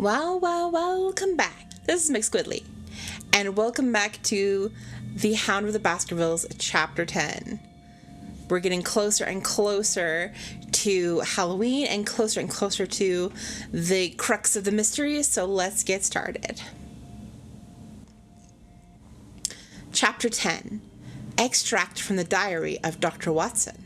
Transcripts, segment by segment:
Welcome back. This is McSquidly, and welcome back to The Hound of the Baskervilles, Chapter 10. We're getting closer and closer to Halloween and closer to the crux of the mystery, so let's get started. Chapter 10. Extract from the Diary of Dr. Watson.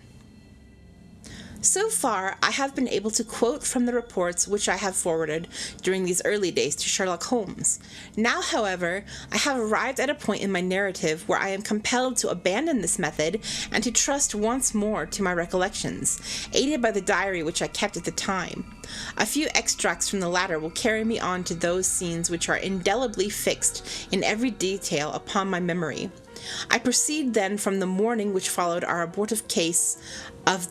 So far, I have been able to quote from the reports which I have forwarded during these early days to Sherlock Holmes. Now, however, I have arrived at a point in my narrative where I am compelled to abandon this method and to trust once more to my recollections, aided by the diary which I kept at the time. A few extracts from the latter will carry me on to those scenes which are indelibly fixed in every detail upon my memory. I proceed then from the morning which followed our abortive chase of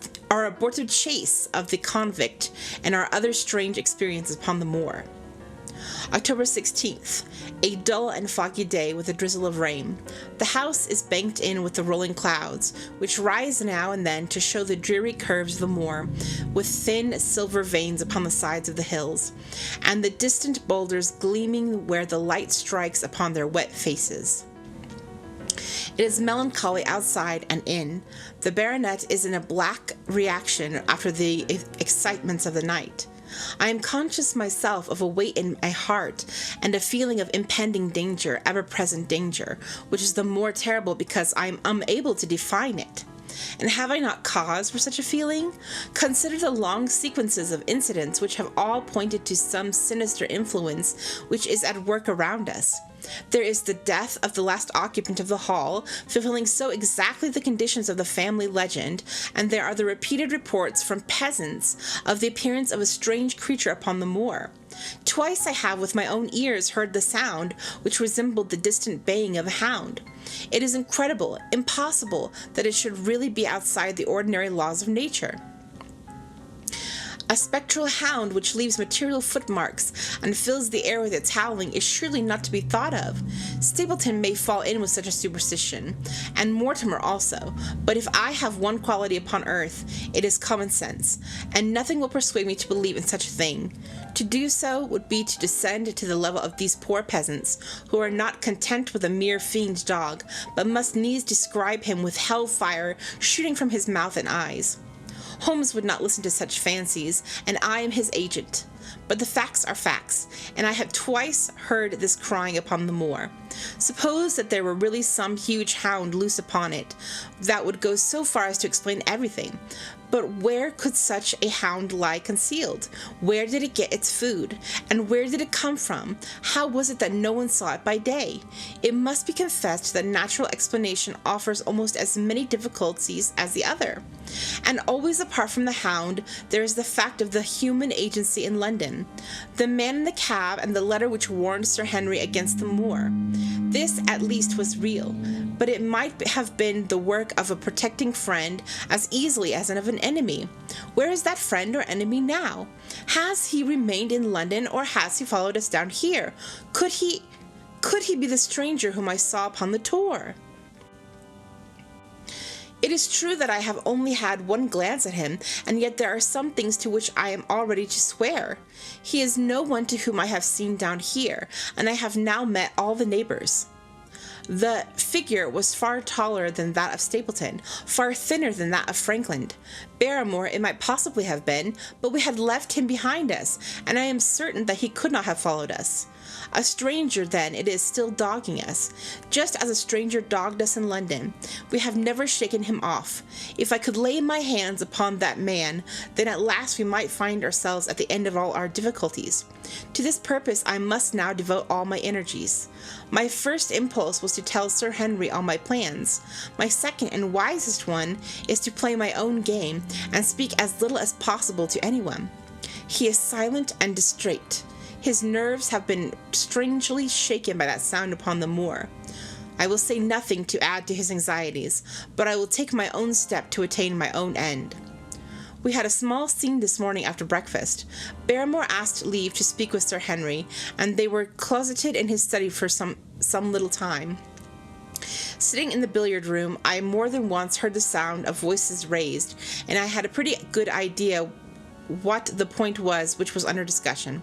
the convict and our other strange experiences upon the moor. October 16th, a dull and foggy day with a drizzle of rain. The house is banked in with the rolling clouds, which rise now and then to show the dreary curves of the moor, with thin silver veins upon the sides of the hills, and the distant boulders gleaming where the light strikes upon their wet faces. It is melancholy outside and in. The baronet is in a black reaction after the excitements of the night. I am conscious myself of a weight in my heart and a feeling of impending danger, ever-present danger, which is the more terrible because I am unable to define it. And have I not cause for such a feeling? Consider the long sequences of incidents which have all pointed to some sinister influence which is at work around us. There is the death of the last occupant of the hall, fulfilling so exactly the conditions of the family legend, and there are the repeated reports from peasants of the appearance of a strange creature upon the moor. Twice I have with my own ears heard the sound which resembled the distant baying of a hound. It is incredible, impossible, that it should really be outside the ordinary laws of nature. A spectral hound which leaves material footmarks and fills the air with its howling is surely not to be thought of. Stapleton may fall in with such a superstition, and Mortimer also, but if I have one quality upon earth, it is common sense, and nothing will persuade me to believe in such a thing. To do so would be to descend to the level of these poor peasants, who are not content with a mere fiend dog, but must needs describe him with hell-fire shooting from his mouth and eyes. Holmes would not listen to such fancies, and I am his agent. But the facts are facts, and I have twice heard this crying upon the moor. Suppose that there were really some huge hound loose upon it, that would go so far as to explain everything. But where could such a hound lie concealed? Where did it get its food? And where did it come from? How was it that no one saw it by day? It must be confessed that natural explanation offers almost as many difficulties as the other. And always apart from the hound, there is the fact of the human agency in London. The man in the cab and the letter which warned Sir Henry against the moor. This at least was real, but it might have been the work of a protecting friend as easily as of an enemy. Where is that friend or enemy now? Has he remained in London, or has he followed us down here? Could he be the stranger whom I saw upon the tour? It is true that I have only had one glance at him, and yet there are some things to which I am all ready to swear. He is no one to whom I have seen down here, and I have now met all the neighbors. The figure was far taller than that of Stapleton, far thinner than that of Frankland. Barrymore it might possibly have been, but we had left him behind us, and I am certain that he could not have followed us. A stranger, then, it is still dogging us, just as a stranger dogged us in London. We have never shaken him off. If I could lay my hands upon that man, then at last we might find ourselves at the end of all our difficulties. To this purpose I must now devote all my energies. My first impulse was to tell Sir Henry all my plans. My second and wisest one is to play my own game and speak as little as possible to anyone. He is silent and distrait. His nerves have been strangely shaken by that sound upon the moor. I will say nothing to add to his anxieties, but I will take my own step to attain my own end. We had a small scene this morning after breakfast. Barrymore asked leave to speak with Sir Henry, and they were closeted in his study for some little time. Sitting in the billiard room, I more than once heard the sound of voices raised, and I had a pretty good idea what the point was which was under discussion.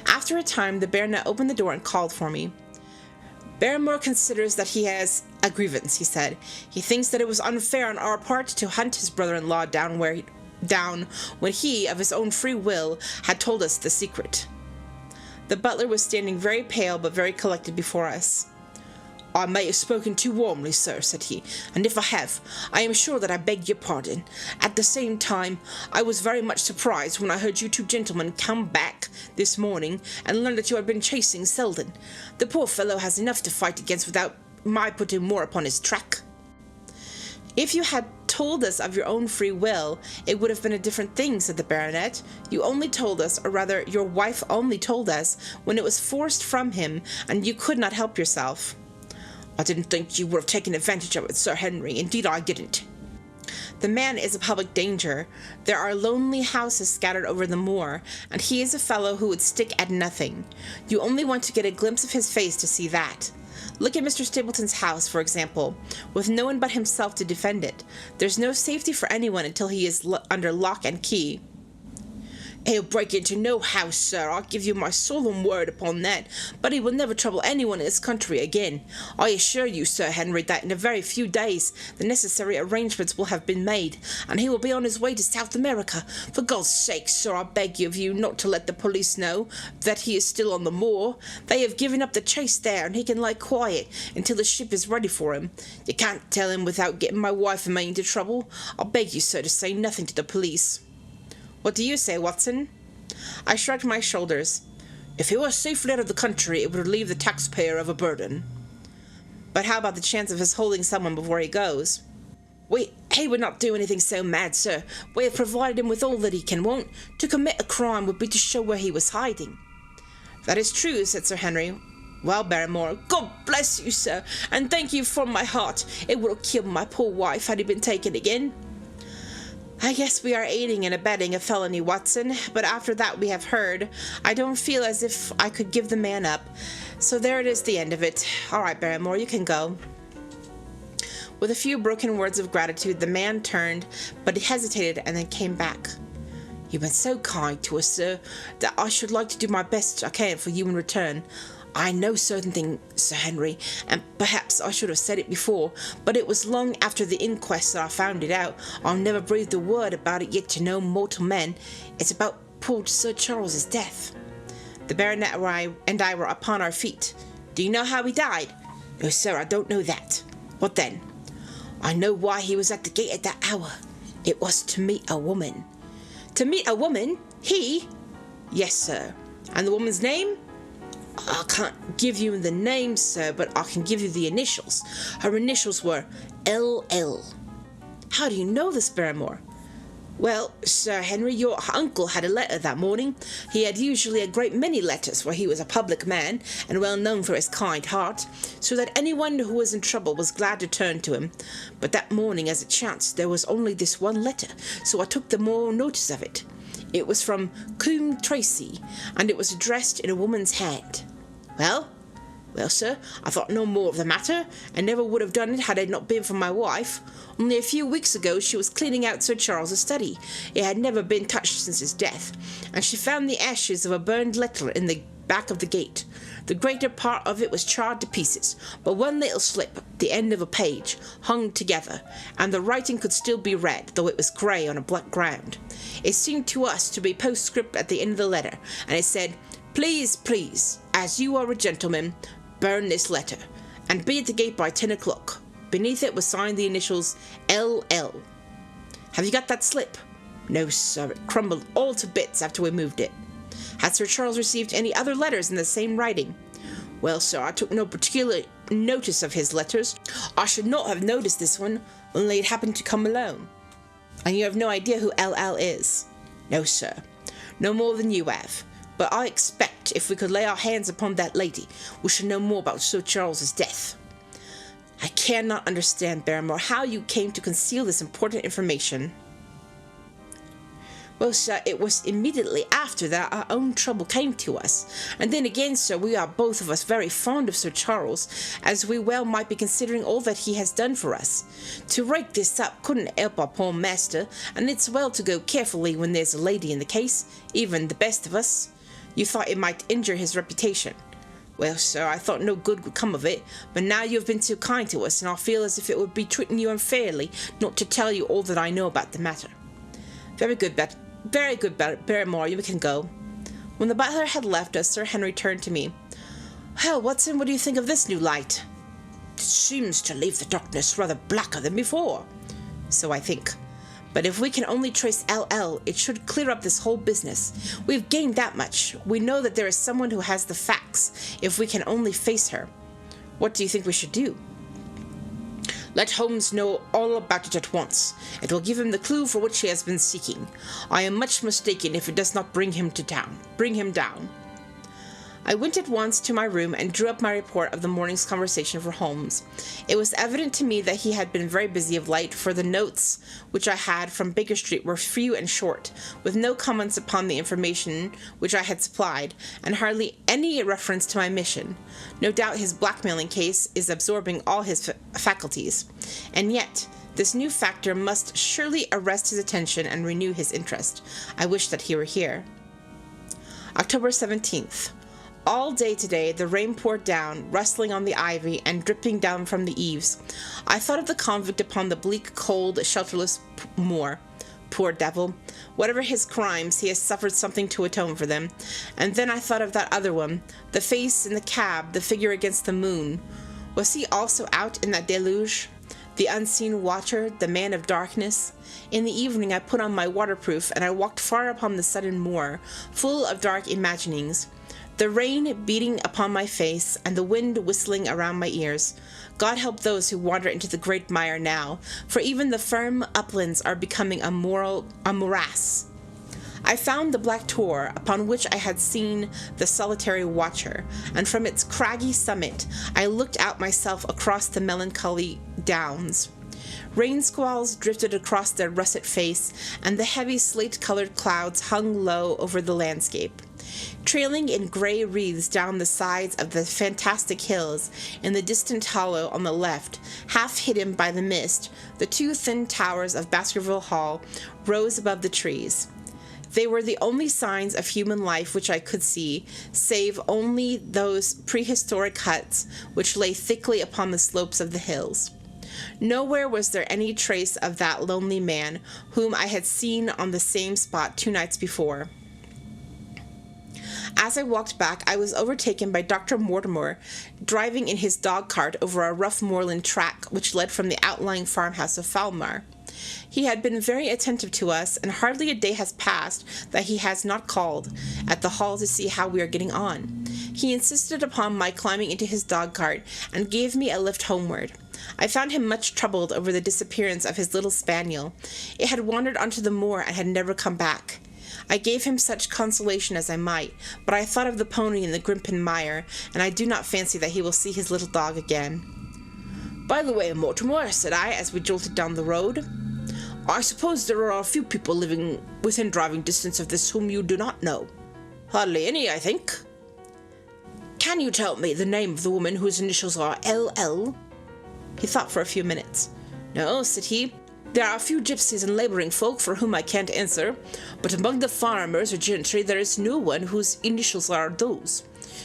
After a time, the baronet opened the door and called for me. Barrymore considers that he has a grievance, he said. He thinks that it was unfair on our part to hunt his brother-in-law down when he, of his own free will, had told us the secret. The butler was standing very pale but very collected before us. "I may have spoken too warmly, sir," said he, "and if I have, I am sure that I beg your pardon. At the same time, I was very much surprised when I heard you two gentlemen come back this morning and learned that you had been chasing Selden. The poor fellow has enough to fight against without my putting more upon his track." "If you had told us of your own free will, it would have been a different thing," said the baronet. "You only told us, or rather your wife only told us, when it was forced from him, and you could not help yourself." "I didn't think you would have taken advantage of it, Sir Henry. Indeed I didn't." "The man is a public danger. There are lonely houses scattered over the moor, and he is a fellow who would stick at nothing. You only want to get a glimpse of his face to see that. Look at Mr. Stapleton's house, for example, with no one but himself to defend it. There's no safety for anyone until he is under lock and key." "He'll break into no house, sir, I'll give you my solemn word upon that, but he will never trouble anyone in this country again. I assure you, Sir Henry, that in a very few days the necessary arrangements will have been made, and he will be on his way to South America. For God's sake, sir, I beg of you not to let the police know that he is still on the moor. They have given up the chase there, and he can lie quiet until the ship is ready for him. You can't tell him without getting my wife and me into trouble. I beg you, sir, to say nothing to the police." "What do you say, Watson?" I shrugged my shoulders. "If he was safely out of the country, it would relieve the taxpayer of a burden." "But how about the chance of his holding someone before he goes?" He would not do anything so mad, sir. We have provided him with all that he can want. To commit a crime would be to show where he was hiding." "That is true," said Sir Henry. "Well, Barrymore—" "God bless you, sir, and thank you from my heart. It would have killed my poor wife had he been taken again." "I guess we are aiding and abetting a felony, Watson, but after that we have heard, I don't feel as if I could give the man up. So there it is, the end of it. All right, Barrymore, you can go." With a few broken words of gratitude, the man turned, but he hesitated and then came back. "You've been so kind to us, sir, that I should like to do my best I can for you in return. I know certain things, Sir Henry, and perhaps I should have said it before, but it was long after the inquest that I found it out. I've never breathed a word about it yet to no mortal man. It's about poor Sir Charles's death." The baronet and I were upon our feet. "Do you know how he died?" "No, sir, I don't know that." "What then?" "I know why he was at the gate at that hour. It was to meet a woman." "To meet a woman? He?" "Yes, sir." "And the woman's name?" "I can't give you the name, sir, but I can give you the initials. Her initials were L.L." "How do you know this, Barrymore?" "Well, Sir Henry, your uncle had a letter that morning. He had usually a great many letters, for he was a public man, and well known for his kind heart, so that anyone who was in trouble was glad to turn to him. But that morning, as it chanced, there was only this one letter, so I took the more notice of it. It was from Coombe Tracy, and it was addressed in a woman's hand." Well, sir, I thought no more of the matter, and never would have done it had it not been for my wife. Only a few weeks ago she was cleaning out Sir Charles's study. It had never been touched since his death, and she found the ashes of a burned letter in the back of the gate. The greater part of it was charred to pieces, but one little slip, the end of a page, hung together, and the writing could still be read, though it was grey on a black ground. It seemed to us to be postscript at the end of the letter, and it said, Please, as you are a gentleman, burn this letter, and be at the gate by 10 o'clock. Beneath it was signed the initials L.L. Have you got that slip?" "No, sir, it crumbled all to bits after we moved it." "Had Sir Charles received any other letters in the same writing?" "Well, sir, I took no particular notice of his letters. I should not have noticed this one, only it happened to come alone." "And you have no idea who L.L. is?" "No, sir, no more than you have. But I expect if we could lay our hands upon that lady, we should know more about Sir Charles's death." "I cannot understand, Barrymore, how you came to conceal this important information." "Well, sir, it was immediately after that our own trouble came to us. And then again, sir, we are both of us very fond of Sir Charles, as we well might be considering all that he has done for us. To rake this up couldn't help our poor master, and it's well to go carefully when there's a lady in the case, even the best of us. You thought it might injure his reputation. Well, sir, I thought no good would come of it, but now you have been so kind to us, and I feel as if it would be treating you unfairly not to tell you all that I know about the matter. Very good, Barrymore, you can go. When the butler had left us, Sir Henry turned to me. Well, Watson, what do you think of this new light? It seems to leave the darkness rather blacker than before. So I think. But if we can only trace L.L., it should clear up this whole business. We've gained that much. We know that there is someone who has the facts, if we can only face her. What do you think we should do? Let Holmes know all about it at once. It will give him the clue for which he has been seeking. I am much mistaken if it does not bring him down. I went at once to my room and drew up my report of the morning's conversation for Holmes. It was evident to me that he had been very busy of late, for the notes which I had from Baker Street were few and short, with no comments upon the information which I had supplied, and hardly any reference to my mission. No doubt his blackmailing case is absorbing all his faculties, and yet this new factor must surely arrest his attention and renew his interest. I wish that he were here. October 17th. All day today the rain poured down, rustling on the ivy and dripping down from the eaves. I thought of the convict upon the bleak, cold, shelterless moor. Poor devil. Whatever his crimes, he has suffered something to atone for them. And then I thought of that other one, the face in the cab, the figure against the moon. Was he also out in that deluge? The unseen watcher, the man of darkness? In the evening I put on my waterproof, and I walked far upon the sudden moor, full of dark imaginings. The rain beating upon my face, and the wind whistling around my ears. God help those who wander into the great mire now, for even the firm uplands are becoming a morass. I found the black tor upon which I had seen the solitary watcher, and from its craggy summit I looked out myself across the melancholy downs. Rain squalls drifted across their russet face, and the heavy slate-colored clouds hung low over the landscape. Trailing in grey wreaths down the sides of the fantastic hills, in the distant hollow on the left, half hidden by the mist, the two thin towers of Baskerville Hall rose above the trees. They were the only signs of human life which I could see, save only those prehistoric huts which lay thickly upon the slopes of the hills. Nowhere was there any trace of that lonely man whom I had seen on the same spot 2 nights before. As I walked back, I was overtaken by Dr. Mortimer, driving in his dog-cart over a rough moorland track which led from the outlying farmhouse of Falmar. He had been very attentive to us, and hardly a day has passed that he has not called at the hall to see how we are getting on. He insisted upon my climbing into his dog-cart, and gave me a lift homeward. I found him much troubled over the disappearance of his little spaniel. It had wandered onto the moor and had never come back. I gave him such consolation as I might, but I thought of the pony in the Grimpen mire, and I do not fancy that he will see his little dog again. By the way, Mortimer, said I, as we jolted down the road, I suppose there are a few people living within driving distance of this whom you do not know. Hardly any, I think. Can you tell me the name of the woman whose initials are L.L.? He thought for a few minutes. No, said he. There are a few gypsies and labouring folk for whom I can't answer, but among the farmers or gentry there is no one whose initials are those.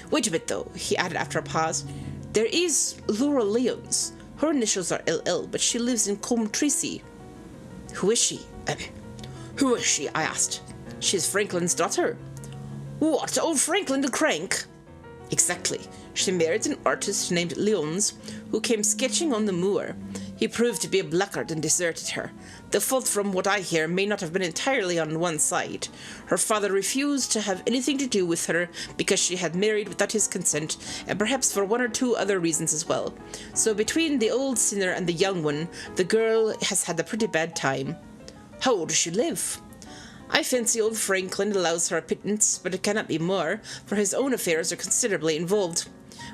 Wait a bit, though, he added after a pause. There is Laura Lyons. Her initials are L.L., but she lives in Combe-Tracy. Who is she? Who is she? I asked. She is Franklin's daughter. What, old Franklin the Crank? Exactly. She married an artist named Lyons, who came sketching on the moor. He proved to be a blackguard and deserted her. The fault, from what I hear, may not have been entirely on one side. Her father refused to have anything to do with her because she had married without his consent, and perhaps for 1 or 2 other reasons as well. So between the old sinner and the young one, the girl has had a pretty bad time. How old does she live? I fancy old Franklin allows her a pittance, but it cannot be more, for his own affairs are considerably involved.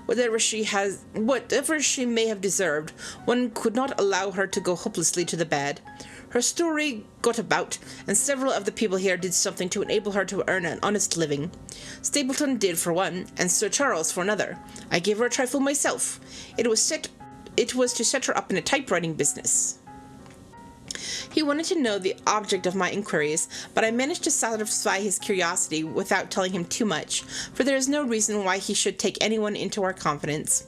Whatever she may have deserved, one could not allow her to go hopelessly to the bad. Her story got about, and several of the people here did something to enable her to earn an honest living. Stapleton did for one, and Sir Charles for another. I gave her a trifle myself. It was to set her up in a typewriting business. He wanted to know the object of my inquiries, but I managed to satisfy his curiosity without telling him too much, for there is no reason why he should take anyone into our confidence.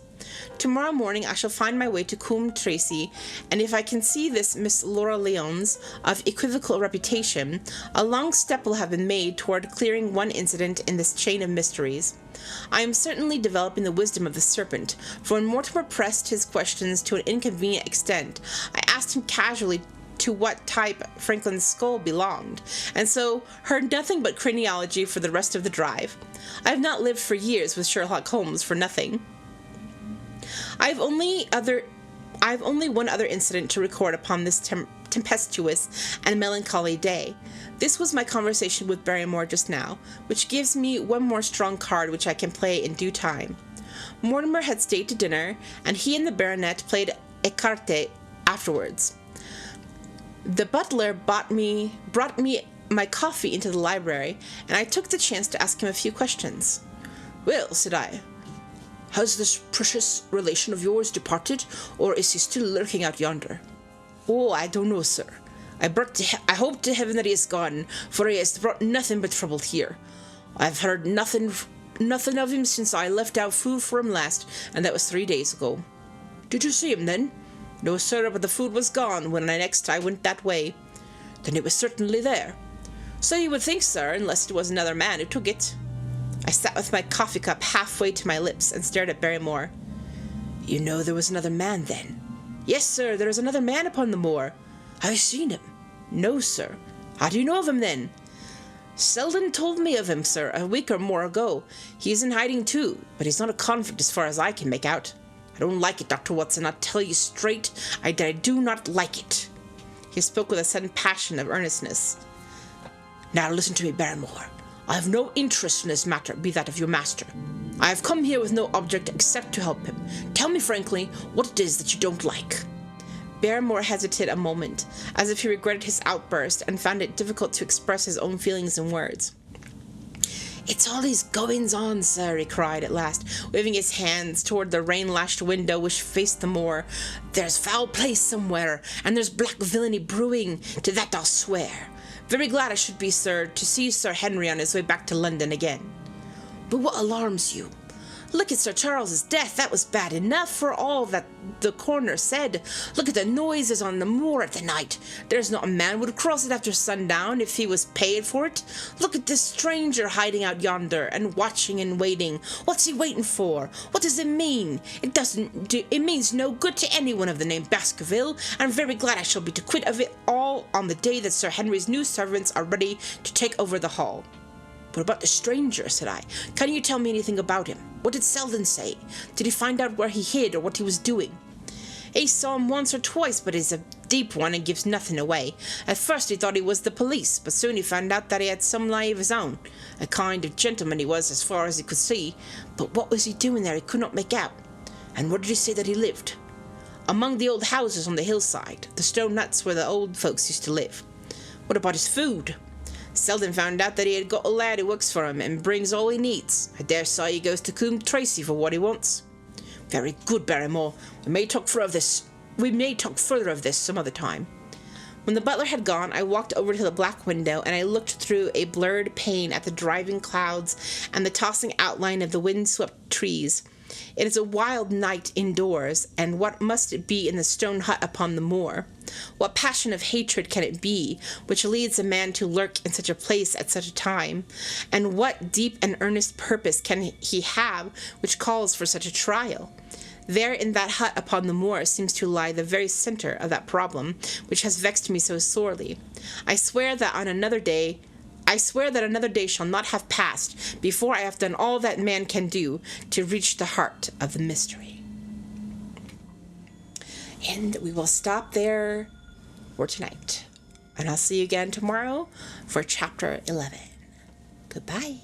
Tomorrow morning I shall find my way to Coombe Tracey, and if I can see this Miss Laura Lyons, of equivocal reputation, a long step will have been made toward clearing one incident in this chain of mysteries. I am certainly developing the wisdom of the serpent, for when Mortimer pressed his questions to an inconvenient extent, I asked him casually to what type Franklin's skull belonged, and so heard nothing but craniology for the rest of the drive. I have not lived for years with Sherlock Holmes for nothing. I have only one other incident to record upon this tempestuous and melancholy day. This was my conversation with Barrymore just now, which gives me one more strong card which I can play in due time. Mortimer had stayed to dinner, and he and the baronet played écarté afterwards. The butler brought me my coffee into the library, and I took the chance to ask him a few questions. "Well," said I, "has this precious relation of yours departed, or is he still lurking out yonder?" "Oh, I don't know, sir. I hope to heaven that he is gone, for he has brought nothing but trouble here. I've heard nothing of him since I left out food for him last, and that was 3 days ago." "Did you see him then?" "No, sir, but the food was gone when I went that way." "Then it was certainly there." "So you would think, sir, unless it was another man who took it." I sat with my coffee cup halfway to my lips and stared at Barrymore. "You know there was another man, then?" "Yes, sir, there is another man upon the moor." "Have you seen him?" "No, sir." "How do you know of him, then?" "Selden told me of him, sir, a week or more ago. He's in hiding, too, but he's not a convict as far as I can make out. I don't like it, Dr. Watson. I'll tell you straight, I do not like it." He spoke with a sudden passion of earnestness. "Now listen to me, Barrymore. I have no interest in this matter, be that of your master. I have come here with no object except to help him. Tell me frankly what it is that you don't like." Barrymore hesitated a moment, as if he regretted his outburst and found it difficult to express his own feelings in words. "It's all these goings-on, sir," he cried at last, waving his hands toward the rain-lashed window which faced the moor. "There's foul play somewhere, and there's black villainy brewing, to that I'll swear. Very glad I should be, sir, to see Sir Henry on his way back to London again." "But what alarms you?" "Look at Sir Charles's death. That was bad enough for all that the coroner said. Look at the noises on the moor at the night. There's not a man would cross it after sundown if he was paid for it. Look at this stranger hiding out yonder and watching and waiting. What's he waiting for? What does it mean? It means no good to anyone of the name Baskerville, and very glad I shall be to quit of it all on the day that Sir Henry's new servants are ready to take over the hall." "What about the stranger?" said I. "Can you tell me anything about him? What did Selden say? Did he find out where he hid or what he was doing?" "He saw him once or twice, but he's a deep one and gives nothing away. At first he thought he was the police, but soon he found out that he had some lie of his own. A kind of gentleman he was as far as he could see, but what was he doing there he could not make out." "And where did he say that he lived?" "Among the old houses on the hillside, the stone nuts where the old folks used to live." "What about his food?" "Selden found out that he had got a lad who works for him and brings all he needs. I dare say he goes to Coombe Tracey for what he wants." "Very good, Barrymore. We may talk further of this some other time." When the butler had gone, I walked over to the black window, and I looked through a blurred pane at the driving clouds and the tossing outline of the wind-swept trees. It is a wild night indoors, and what must it be in the stone hut upon the moor? What passion of hatred can it be which leads a man to lurk in such a place at such a time? And what deep and earnest purpose can he have which calls for such a trial? There in that hut upon the moor seems to lie the very centre of that problem which has vexed me so sorely. I swear that another day shall not have passed before I have done all that man can do to reach the heart of the mystery. And we will stop there for tonight. And I'll see you again tomorrow for Chapter 11. Goodbye.